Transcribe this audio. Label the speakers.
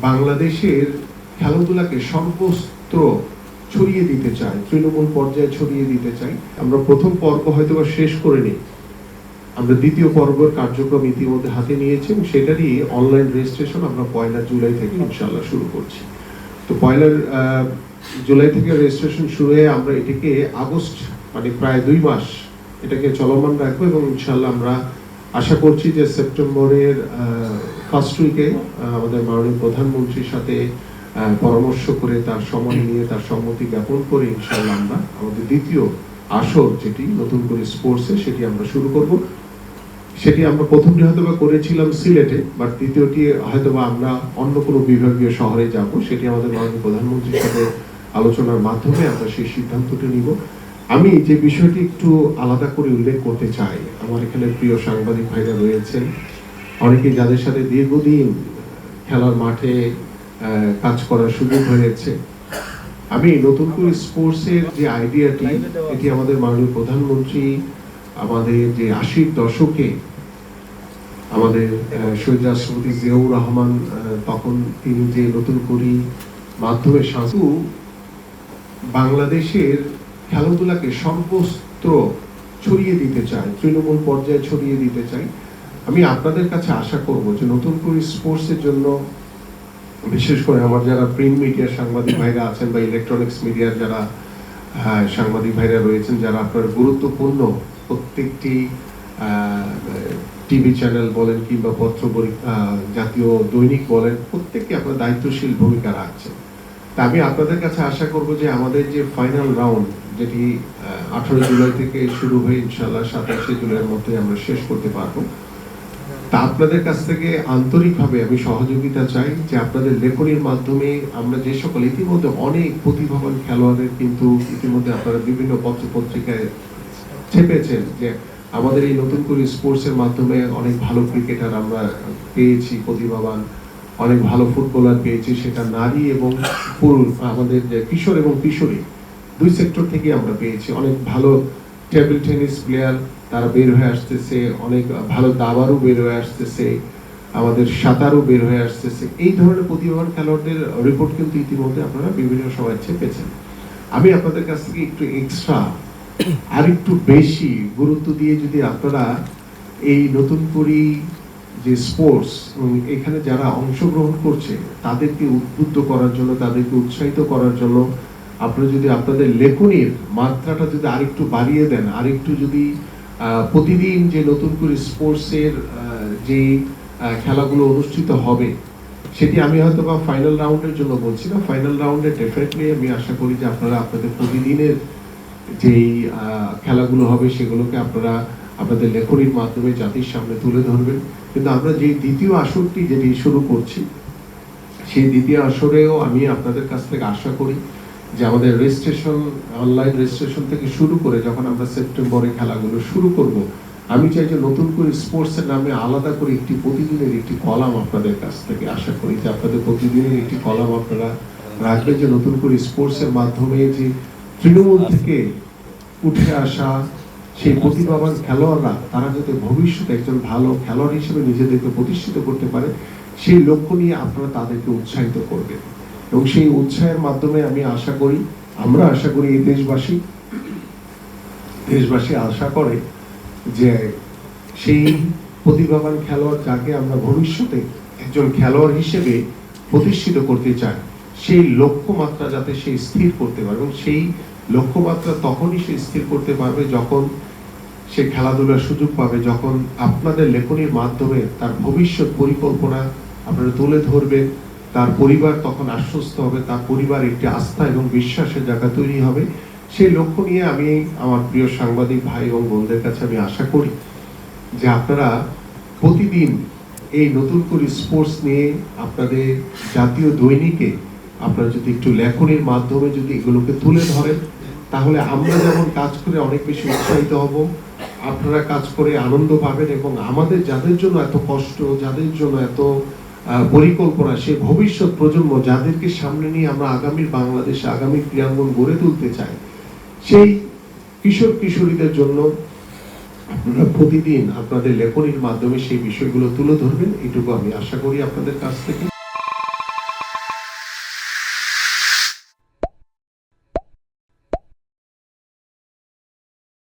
Speaker 1: বাংলাদেশের খেলাধুলাকে সর্বত্র ছড়িয়ে দিতে চাই, তৃণমূল পর্যায়ে ছড়িয়ে দিতে চাই। আমরা প্রথম পর্ব হয়তো শেষ করে নিই, আমরা দ্বিতীয় পর্বের কার্যক্রম ইতিমধ্যে হাতে নিয়েছি এবং সেটারই অনলাইন রেজিস্ট্রেশন আমরা 1 জুলাই থেকে ইনশাআল্লাহ শুরু করছি। তো 1 জুলাই থেকে রেজিস্ট্রেশন শুরু হয়ে আমরা এটাকে আগস্ট মানে প্রায় 2 মাস এটাকে চলমান রাখবো এবং ইনশাআল্লাহ আমরা আশা করছি যে সেপ্টেম্বরের ফার্স্ট উইকে আমাদের মাননীয় প্রধানমন্ত্রীর সাথে পরামর্শ করে তার সময় নিয়ে তার সম্মতি জ্ঞাপন করে ইনশাআল্লাহ আমরা আমাদের দ্বিতীয় আসর যেটি নতুন করে স্পোর্টসে সেটি আমরা শুরু করব। সেটি আমরা প্রথমটি হয়তোবা করেছিলাম সিলেটে, বাট দ্বিতীয়টি হয়তোবা আমরা অন্য কোনো বিভাগীয় শহরে যাব। সেটি আমাদের মাননীয় প্রধানমন্ত্রীর সাথে আলোচনার মাধ্যমে আমরা সেই সিদ্ধান্তটি নিব। আমি যে বিষয়টি একটু আলাদা করে উল্লেখ করতে চাই, আমার এখানে প্রিয় সাংবাদিক ভাইরা রয়েছেন, অনেকে যাদের সাথে দীর্ঘদিন খেলার মাঠে কাজ করার সুযোগ হয়েছে। আমি নতুন করে স্পোর্টসের যে আইডিয়াটি, এটি আমাদের মাননীয় প্রধানমন্ত্রী আমাদের যে 80-র দশকে আমাদের শহীদ রাষ্ট্রপতি জিয়াউর রহমান তখন তিনি যে নতুন করে মাধ্যমে বাংলাদেশের খেলাধুলাকে সর্বত্র ছড়িয়ে দিতে চাই, তৃণমূল পর্যায়ে ছড়িয়ে দিতে চাই। আমি আপনাদের কাছে আশা করব যে নতুন করে স্পোর্টসের জন্য বিশেষ করে আমার যারা প্রিন্ট মিডিয়ার সাংবাদিক ভাইরা আছেন বা ইলেকট্রনিক্স মিডিয়ার যারা সাংবাদিক ভাইরা রয়েছেন, যারা আপনার গুরুত্বপূর্ণ প্রত্যেকটি টিভি চ্যানেল বলেন কিংবা পত্র জাতীয় দৈনিক বলেন, প্রত্যেকটি আপনার দায়িত্বশীল ভূমিকা রাখছেন। তা আমি আপনাদের কাছে আশা করব যে আমাদের যে ফাইনাল রাউন্ড যেটি 18 জুলাই থেকে শুরু হয়ে ইনশাআল্লাহ 27 জুলাইয়ের মধ্যে আমরা শেষ করতে পারবো। তা আপনাদের কাছ থেকে আন্তরিকভাবে আমি সহযোগিতা চাই যে আপনাদের লেখনীর মাধ্যমে আমরা যে সকল ইতিমধ্যে অনেক প্রতিভাবান খেলোয়াড়দের কিন্তু ইতিমধ্যে আপনারা বিভিন্ন পত্র পত্রিকায় ছেপেছেন যে আমাদের এই নতুন করে স্পোর্টসের মাধ্যমে অনেক ভালো ক্রিকেটার আমরা পেয়েছি, প্রতিভাবান অনেক ভালো ফুটবলার পেয়েছি, সেটা নারী এবং পুরুষ, আমাদের কিশোর এবং কিশোরী দুই সেক্টর থেকে আমরা পেয়েছি। অনেক ভালো টেবিল টেনিস প্লেয়ার তারা বের হয়ে আসতেছে, অনেক ভালো দাবারও বের হয়ে আসতেছে, আমাদের সাঁতারও বের হয়ে আসতেছে। এই ধরনের প্রতিভাবান খেলোয়াড়দের রিপোর্ট কিন্তু ইতিমধ্যে আপনারা বিভিন্ন সময় ছেপেছেন। আমি আপনাদের কাছ থেকে একটু এক্সট্রা আর একটু বেশি গুরুত্ব দিয়ে যদি আপনারা এই নতুন করে যে স্পোর্টস এখানে যারা অংশগ্রহণ করছে তাদেরকে উদ্বুদ্ধ করার জন্য, তাদেরকে উৎসাহিত করার জন্য আপনারা যদি আপনাদের লেখনীর মাত্রাটা যদি আরেকটু বাড়িয়ে দেন, আরেকটু যদি প্রতিদিন যে নতুন করে স্পোর্টসের যে খেলাগুলো অনুষ্ঠিত হবে সেটি আমি হয়তো বা ফাইনাল রাউন্ডের জন্য বলছি না, ফাইনাল রাউন্ডে ডেফিনেটলি আমি আশা করি যে আপনারা আপনাদের প্রতিদিনের যেই খেলাগুলো হবে সেগুলোকে আপনারা আপনাদের লেখনীর মাধ্যমে জাতির সামনে তুলে ধরবেন। কিন্তু আমরা যে দ্বিতীয় আসরটি যেটি শুরু করছি সেই দ্বিতীয় আসরেও আমি আপনাদের কাছ থেকে আশা করি যে আমাদের রেজিস্ট্রেশন, অনলাইন রেজিস্ট্রেশন থেকে শুরু করে যখন আমরা সেপ্টেম্বরে খেলাগুলো শুরু করব, আমি চাই যে নতুন করে স্পোর্টসের নামে আলাদা করে একটি প্রতিদিনের একটি কলাম আপনাদের কাছ থেকে আশা করি যে আপনাদের প্রতিদিনের একটি কলাম আপনারা রাখবেন, যে নতুন করে স্পোর্টসের মাধ্যমে যে তৃণমূল থেকে উঠে আসা সেই প্রতিভাবান খেলোয়াড়রা তারা যাতে ভবিষ্যতে একজন ভালো খেলোয়াড় হিসেবে নিজেদেরকে প্রতিষ্ঠিত করতে পারে সেই লক্ষ্য নিয়ে আপনারা তাদেরকে উৎসাহিত করবেন। এবং সেই উৎসাহের মাধ্যমে আমি আশা করি, আমরা আশা করি এই দেশবাসী আশা করে যে সেই প্রতিভাবান খেলোয়াড় যাকে আমরা ভবিষ্যতে একজন খেলোয়াড় হিসেবে প্রতিষ্ঠিত করতে চাই সেই লক্ষ্যমাত্রা যাতে সে স্থির করতে পারে, এবং সেই লক্ষ্যমাত্রা তখনই সে স্থির করতে পারবে যখন সে খেলাধুলার সুযোগ পাবে, যখন আপনাদের লেখনীর মাধ্যমে তার ভবিষ্যৎ পরিকল্পনা আপনারা তুলে ধরবেন, তার পরিবার তখন আশ্বস্ত হবে, তার পরিবার একটি আস্থা এবং বিশ্বাসের জায়গা তৈরি হবে। সেই লক্ষ্য নিয়ে আমি আমার প্রিয় সাংবাদিক ভাই এবং বোনদের কাছে আমি আশা করি যে আপনারা প্রতিদিন এই নতুন করে স্পোর্টস নিয়ে আপনাদের জাতীয় দৈনিকে আপনারা যদি একটু লেখনীর মাধ্যমে যদি এগুলোকে তুলে ধরেন, তাহলে আমরা যেমন কাজ করে অনেক বেশি উৎসাহিত হব, আপনারা কাজ করে আনন্দ পাবেন, এবং আমাদের যাদের জন্য এত কষ্ট, যাদের জন্য এত পরিকল্পনা, সে ভবিষ্যৎ প্রজন্ম যাদেরকে সামনে নিয়ে আমরা আগামীর বাংলাদেশে আগামী ক্রীড়াঙ্গন গড়ে তুলতে চাই, সেই কিশোর কিশোরীদের জন্য আপনারা প্রতিদিন আপনাদের লেখনীর মাধ্যমে সেই বিষয়গুলো তুলে ধরবেন, এটুকু আমি আশা করি আপনাদের কাছ থেকে।